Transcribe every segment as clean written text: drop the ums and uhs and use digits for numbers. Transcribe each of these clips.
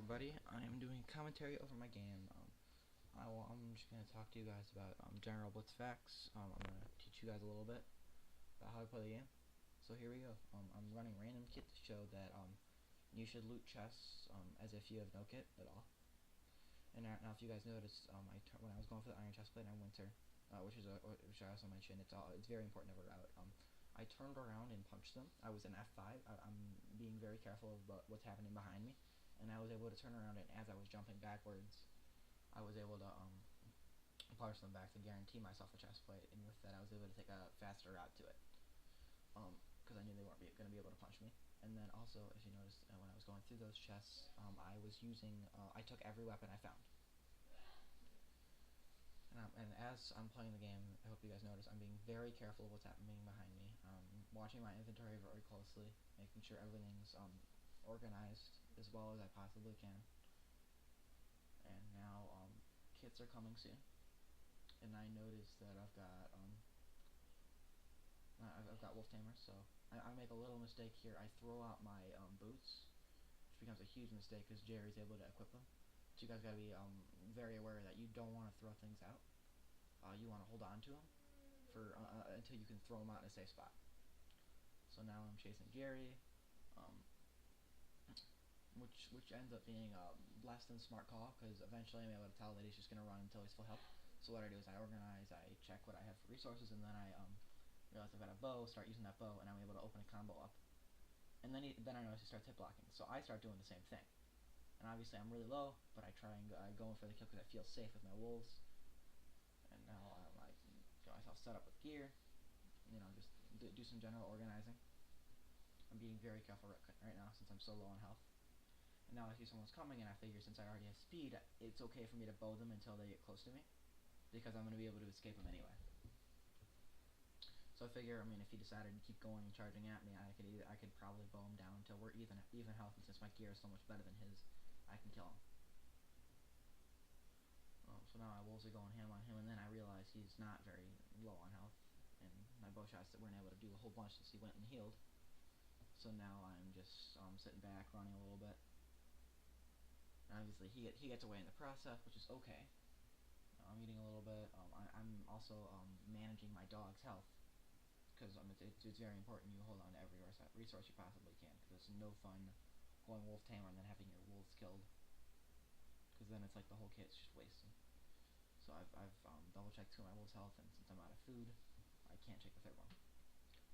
everybody. I am doing commentary over my game. I'm just going to talk to you guys about general Blitz facts. I'm going to teach you guys a little bit about how to play the game. So here we go. I'm running random kit to show that you should loot chests as if you have no kit at all. And now if you guys noticed, when I was going for the iron chestplate in winter, which I also mentioned, it's very important to route. I turned around and punched them. I was in F5. I'm being very careful of what's happening behind me, and I was able to turn around, and as I was jumping backwards, I was able to punch them back to guarantee myself a chest plate, and with that I was able to take a faster route to it, because I knew they weren't going to be able to punch me. And then also, if you noticed, when I was going through those chests, I took every weapon I found. And as I'm playing the game, I hope you guys notice I'm being very careful of what's happening behind me. Watching my inventory very closely, making sure everything's organized as well as I possibly can. And now kits are coming soon, and I noticed that I've got wolf tamers. So I make a little mistake here. I throw out my boots, which becomes a huge mistake because Jerry's able to equip them. So you guys gotta be very aware that you don't want to throw things out. You want to hold on to them until you can throw them out in a safe spot. So now I'm chasing Jerry, which ends up being a less than smart call, because eventually I'm able to tell that he's just going to run until he's full health. So what I do is I organize, I check what I have for resources, and then I realize I've got a bow, start using that bow, and I'm able to open a combo up. And then I notice he starts hit blocking, so I start doing the same thing. And obviously I'm really low, but I try and go in for the kill because I feel safe with my wolves. And now I get myself set up with gear, just do some general organizing. I'm being very careful right now since I'm so low on health. And now I see someone's coming, and I figure since I already have speed, it's okay for me to bow them until they get close to me, because I'm going to be able to escape them anyway. So I figure, if he decided to keep going and charging at me, I could probably bow him down until we're even health, and since my gear is so much better than his, I can kill him. So now my wolves are going ham on him, and then I realize he's not very low on health, and my bow shots that weren't able to do a whole bunch since he went and healed. So now I'm just sitting back, running a little bit. And obviously he gets away in the process, which is okay. I'm eating a little bit. I'm also managing my dog's health, because it's very important you hold on to every resource you possibly can, because it's no fun going wolf tamer and then having your wolves killed, because then it's like the whole kit's just wasted. So I've double checked my wolves' health, and since I'm out of food, I can't check the third one.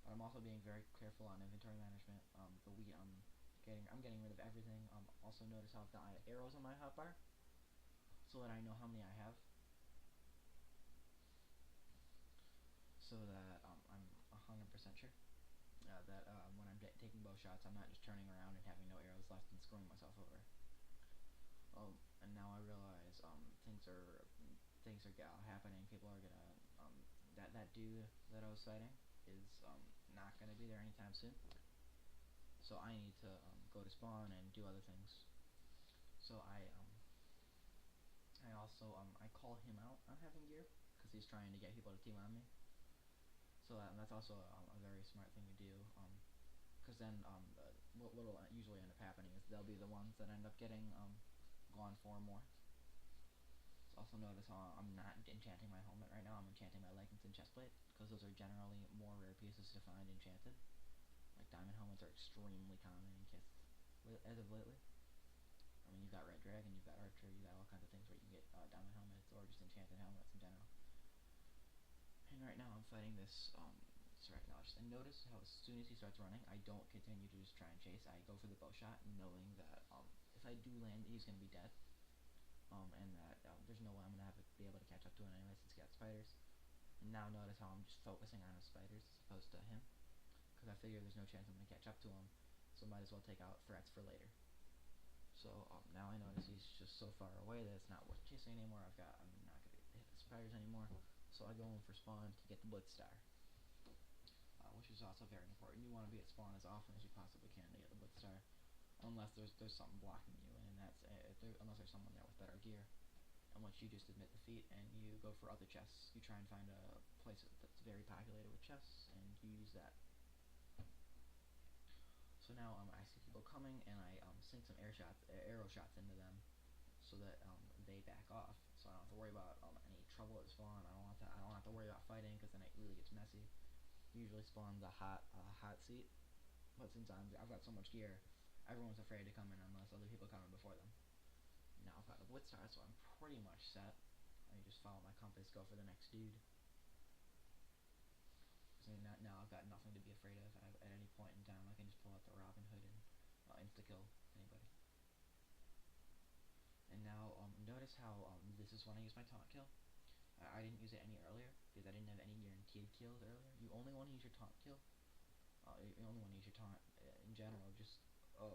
But I'm also being very careful on inventory management. The wheat I'm getting rid of everything. Also notice how I've got arrows on my hotbar, so that I know how many I have, so that I'm 100% sure that when I'm taking bow shots, I'm not just turning around and having no arrows left and screwing myself over. And now I realize things are happening. People are gonna that dude that I was fighting is not gonna be there anytime soon. So I need to go to spawn and do other things. So I also I call him out on having gear, because he's trying to get people to team on me. So that's also a very smart thing to do, because then what will usually end up happening is they'll be the ones that end up getting gone for more. So also notice how I'm not enchanting my helmet right now. I'm enchanting my leggings and chestplate, because those are generally more rare pieces to find enchanted. Like diamond helmets are extremely common in kits as of lately. You've got red dragon, you've got archer, you've got all kinds of things where you can get diamond helmets or just enchanted helmets in general. And right now I'm fighting this and notice how as soon as he starts running, I don't continue to just try and chase. I go for the bow shot, knowing that if I do land, he's going to be dead, and that there's no way I'm going to be able to catch up to him anyway since he got spiders. And now notice how I'm just focusing on his spiders as opposed to him, because I figure there's no chance I'm going to catch up to him, so might as well take out threats for later. So now I notice he's just so far away that it's not worth chasing anymore. I'm not going to hit the spiders anymore, so I go in for spawn to get the Blitz star, which is also very important. You want to be at spawn as often as you possibly can to get the Blitz star, unless there's something blocking you, and that's unless there's someone there with better gear. And once you just admit defeat and you go for other chests, you try and find a place that's very populated with chests, and you use that. So now I see people coming, and I sink some arrow shots into them, so that they back off. So I don't have to worry about any trouble at spawn. I don't have to worry about fighting, because then it really gets messy. Usually spawns a hot seat, but since I've got so much gear, everyone's afraid to come in unless other people come in before them. Now I've got the Blitz star, so I'm pretty much set. I just follow my compass, go for the next dude. So now I've got nothing to be afraid of. At any point in time, I can just pull out the Robin Hood and insta-kill anybody. And now notice how this is when I use my taunt kill. I didn't use it any earlier because I didn't have any guaranteed kills earlier. You only want to use your taunt kill. You only want to use your taunt in general just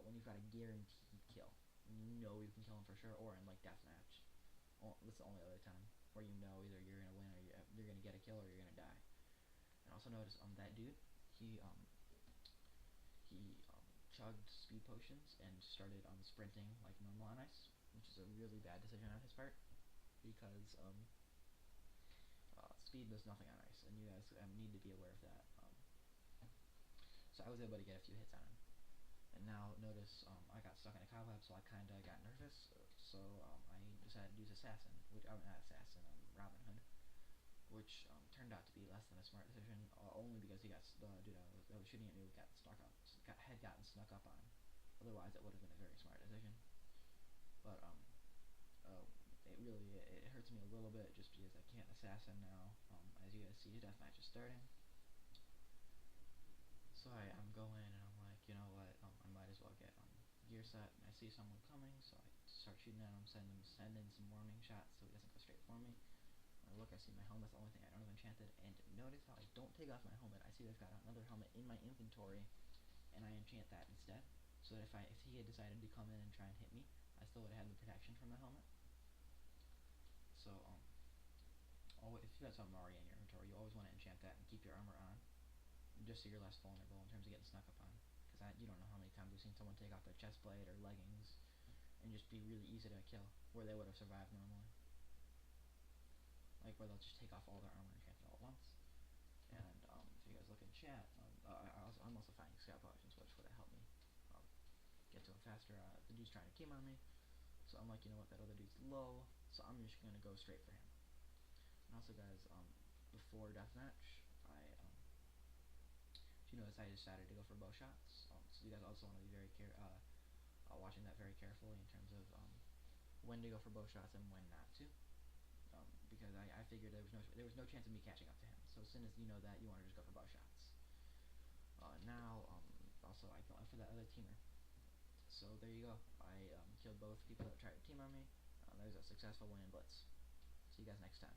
when you've got a guaranteed kill. You know you can kill him for sure, or in like deathmatch. That's the only other time where you know either you're gonna win or you're gonna get a kill or you're gonna die. And also notice that dude, he chugged speed potions and started sprinting like normal on ice, which is a really bad decision on his part because speed does nothing on ice, and you guys need to be aware of that. So I was able to get a few hits on him. And now notice I got stuck in a cobweb, so I kinda got nervous. So I decided to use Assassin, which not Assassin, Robin Hood, which turned out to be less than a smart decision, only because he got dude I was shooting at me had gotten snuck up on. Otherwise, it would have been a very smart decision. But it hurts me a little bit just because I can't assassin now. As you guys see, the deathmatch is starting. So I'm going and I'm like, you know what? I might as well get gear set. And I see someone coming, so I start shooting at him, send in some warning shots so he doesn't go straight for me. When I look, I see my helmet's the only thing I don't have enchanted, and notice how I don't take off my helmet. I see I've got another helmet in my inventory, and I enchant that instead. So that if he had decided to come in and try and hit me, I still would have had the protection from the helmet. So if you got something already in your inventory, you always want to enchant that and keep your armor on, just so you're less vulnerable in terms of getting snuck up on. Because you don't know how many times I've seen someone take off their chest plate or leggings and just be really easy to kill, where they would have survived normally. Like where they'll just take off all their armor and enchant it all at once. And if you guys look in chat, I'm also finding scout potions, which would have helped me get to him faster. The dude's trying to team on me, so I'm like, you know what, that other dude's low, so I'm just gonna go straight for him. And also, guys, before deathmatch, you notice I decided to go for bow shots. So you guys also want to be very watching that very carefully in terms of when to go for bow shots and when not to. Because I figured there was no chance of me catching up to him. So as soon as you know that, you want to just go for bow shots. Now, also I went for that other teamer. So there you go. I killed both people that tried to team on me. There's a successful win in Blitz. See you guys next time.